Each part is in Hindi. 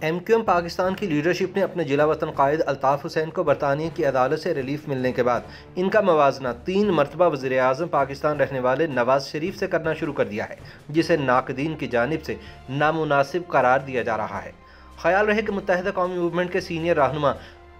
MQM पाकिस्तान की लीडरशिप ने अपने जिला वतन कायद अल्ताफ़ हुसैन को बरतानिया की अदालत से रिलीफ मिलने के बाद इनका मवाजना 3 मरतबा वज़ीर आज़म पाकिस्तान रहने वाले नवाज शरीफ से करना शुरू कर दिया है, जिसे नाकदीन की जानिब से नामुनासिब करार दिया जा रहा है। ख्याल रहे कि मुत्तहिदा कौमी मूवमेंट के सीनियर रहनुमा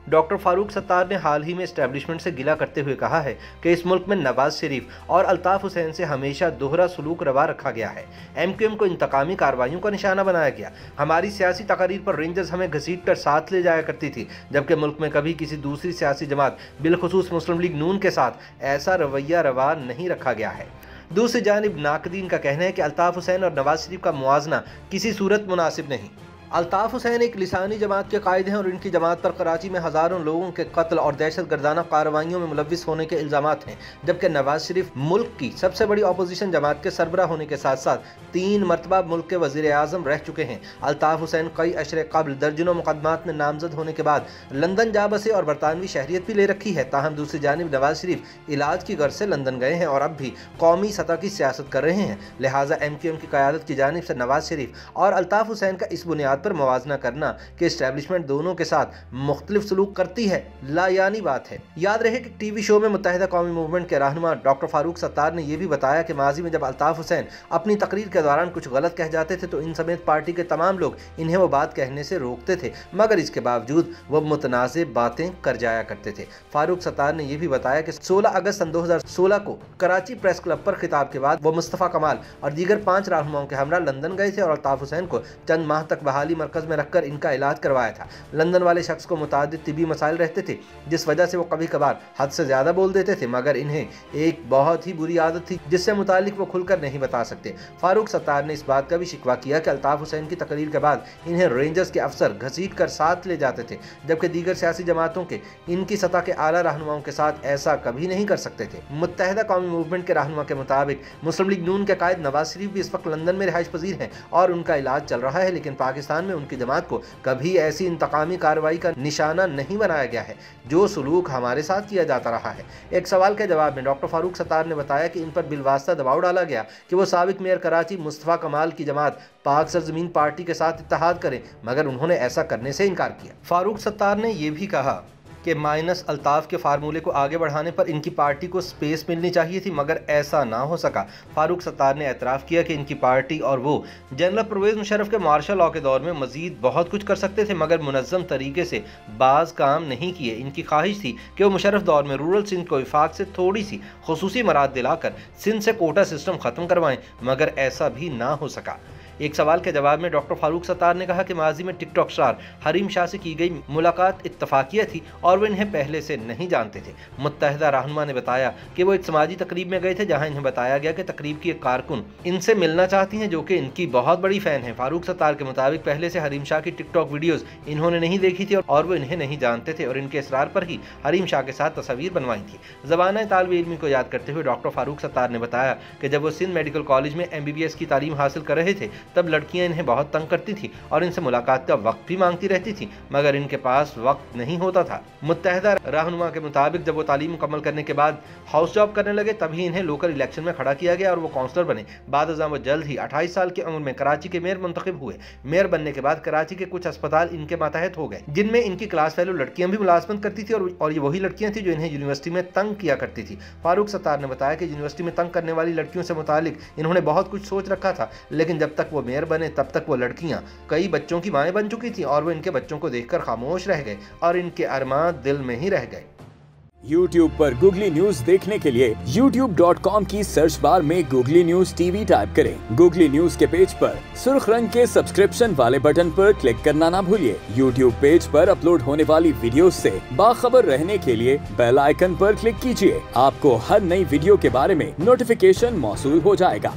डॉक्टर फारूक सत्तार ने हाल ही में इस्टेब्लिशमेंट से गिला करते हुए कहा है कि इस मुल्क में नवाज शरीफ और अल्ताफ़ हुसैन से हमेशा दोहरा सलूक रवा रखा गया है। MQM को इंतकामी कार्रवाइयों का निशाना बनाया गया। हमारी सियासी तकारीर पर रेंजर्स हमें घसीट कर साथ ले जाया करती थी, जबकि मुल्क में कभी किसी दूसरी सियासी जमात बिलखुसूस मुस्लिम लीग नून के साथ ऐसा रवैया रवा नहीं रखा गया है। दूसरी जानिब नाकदीन का कहना है कि अल्ताफ़ हुसैन और नवाज शरीफ का मुआवजना किसी सूरत मुनासिब नहीं। अल्ताफ़ हुसैन एक लिसानी जमात के कायद हैं और इनकी जमात पर कराची में हज़ारों लोगों के कत्ल और दहशत गर्दाना कार्रवाइयों में मुलव्विस होने के इल्ज़ामात हैं, जबकि नवाज शरीफ मुल्क की सबसे बड़ी अपोजिशन जमात के सरबराह होने के साथ साथ 3 मरतबा मुल्क के वज़ीर आज़म रह चुके हैं। अल्ताफ़ हुसैन कई अशरे कबल दर्जनों मुकदमात में नामजद होने के बाद लंदन जा बसे और बरतानवी शहरियत भी ले रखी है। ताहम दूसरी जानिब नवाज शरीफ इलाज की गर्ज से लंदन गए हैं और अब भी कौमी सतह की सियासत कर रहे हैं। लिहाजा MQM की क़यादत की जानिब से नवाज शरीफ और अल्ताफ़ हुसैन का इस बुनियाद पर मवाजना करना कि इस्टेब्लिशमेंट दोनों के साथ मुख्तलिफ सलूक करती है लायानी बात है। याद रहे कि टीवी शो में मुत्तहिदा कौमी मूवमेंट के रहनुमा डॉक्टर फारूक सत्तार ने यह भी बताया कि माजी में जब अल्ताफ़ हुसैन अपनी तकरीर के दौरान कुछ गलत कह जाते थे तो इन समेत पार्टी के तमाम लोग इन्हें वो बात कहने से रोकते थे, मगर इसके बावजूद वो मुतनाज़िब बातें कर जाया करते थे। फारूक सत्तार ने यह भी बताया कि 16 अगस्त सन 2016 को कराची प्रेस क्लब पर खिताब के बाद वो मुस्तफ़ा कमाल और दीगर 5 रहनुमाओं के हमरा लंदन गए थे और अल्ताफ़ हुसैन को चंद माह तक बहाली मरकज़ में रखकर इनका इलाज करवाया था। लंदन वाले शख्स को मुतादिद तिबी मसाइल रहते थे, जिस वजह से वो कभी कभार हद से ज़्यादा बोल देते थे, मगर इन्हें एक बहुत ही बुरी आदत थी जिससे मुतालिक वो खुलकर नहीं बता सकते। फारूक सत्तार ने इस बात का भी शिकवा किया कि अल्ताफ़ हुसैन की तकरीर के बाद इन्हें रेंजर्स के अफसर घसीट कर साथ ले जाते थे, जबकि दीगर सियासी जमातों के इनकी सतह के आला रहनुमाओं के साथ ऐसा कभी नहीं कर सकते थे। मुत्तहिदा कौमी मूवमेंट के रहनुमा के मुताबिक मुस्लिम लीग नून के कायद नवाज शरीफ भी इस वक्त लंदन में रिहाइश पजीर हैं और उनका इलाज चल रहा है, लेकिन पाकिस्तान में उनकी जमात को कभी ऐसी इंतकामी कार्रवाई का निशाना नहीं बनाया गया है जो सलूक हमारे साथ किया जाता रहा है। एक सवाल के जवाब में डॉक्टर फारूक सत्तार ने बताया कि इन पर बिलवास्ता दबाव डाला गया कि वो साबिक मेयर कराची मुस्तफ़ा कमाल की जमात पाक सरजमीन पार्टी के साथ इत्तेहाद करें, मगर उन्होंने ऐसा करने से इनकार किया। फारूक सत्तार ने यह भी कहा कि माइनस अल्ताफ़ के फार्मूले को आगे बढ़ाने पर इनकी पार्टी को स्पेस मिलनी चाहिए थी, मगर ऐसा ना हो सका। फारूक सत्तार ने एतराफ़ किया कि इनकी पार्टी और वो जनरल परवेज़ मुशर्रफ के मार्शल लॉ के दौर में मज़ीद बहुत कुछ कर सकते थे, मगर मुनज़्ज़म तरीके से बाज़ काम नहीं किए। इनकी ख्वाहिश थी कि वो मुशर्रफ दौर में रूरल सिंध को विफाक से थोड़ी सी खुसूसी मराद दिलाकर सिंध से कोटा सिस्टम ख़त्म करवाएं, मगर ऐसा भी ना हो सका। एक सवाल के जवाब में डॉक्टर फारूक सत्तार ने कहा कि माजी में टिकटॉक स्टार हरीम शाह से की गई मुलाकात इत्तफाकिया थी और वो इन्हें पहले से नहीं जानते थे। मुत्तहिदा रहनुमा ने बताया कि वो एक समाजी तकरीब में गए थे जहां इन्हें बताया गया कि तकरीब की एक कारकुन इनसे मिलना चाहती हैं जो कि इनकी बहुत बड़ी फ़ैन है। फारूक सत्तार के मुताबिक पहले से हरीम शाह की टिकटॉक वीडियोज़ इन्होंने नहीं देखी थी और वो इन्हें नहीं जानते थे और इनके इसरार पर ही हरीम शाह के साथ तस्वीर बनवाई थी। ज़बाना तालिब इल्मी को याद करते हुए डॉक्टर फारूक सत्तार ने बताया कि जब वो सिंध मेडिकल कॉलेज में MBBS की तालीम हासिल कर रहे थे तब लड़कियां इन्हें बहुत तंग करती थी और इनसे मुलाकात का वक्त भी मांगती रहती थी, मगर इनके पास वक्त नहीं होता था। मुत्तहिदा रहनुमा के मुताबिक जब वो तालीम मुकम्मल करने के बाद हाउस जॉब करने लगे तभी इन्हें लोकल इलेक्शन में खड़ा किया गया और वो काउंसलर बने। बाद वो जल्द ही 28 साल की उम्र में कराची के मेयर मुंतखब हुए। मेयर बनने के बाद कराची के कुछ अस्पताल इनके मातहत हो गए, जिनमें इनकी क्लास फेलो लड़कियां भी मुलाजमत करती थी और ये वही लड़कियां थी जो इन्हें यूनिवर्सिटी में तंग किया करती थी। फारूक सत्तार ने बताया कि यूनिवर्सिटी में तंग करने वाली लड़कियों से मुतालिक इन्होंने बहुत कुछ सोच रखा था, लेकिन जब तक वो मेयर बने तब तक वो लड़कियां कई बच्चों की माएँ बन चुकी थी और वो इनके बच्चों को देखकर खामोश रह गए और इनके अरमान दिल में ही रह गए। YouTube पर गूगली न्यूज देखने के लिए youtube.com की सर्च बार में गूगली न्यूज TV टाइप करें। गूगली न्यूज के पेज पर सुर्ख रंग के सब्सक्रिप्शन वाले बटन पर क्लिक करना ना भूलिए। YouTube पेज पर अपलोड होने वाली वीडियोस से बाखबर रहने के लिए बेल आइकन पर क्लिक कीजिए। आपको हर नई वीडियो के बारे में नोटिफिकेशन मौसूल हो जाएगा।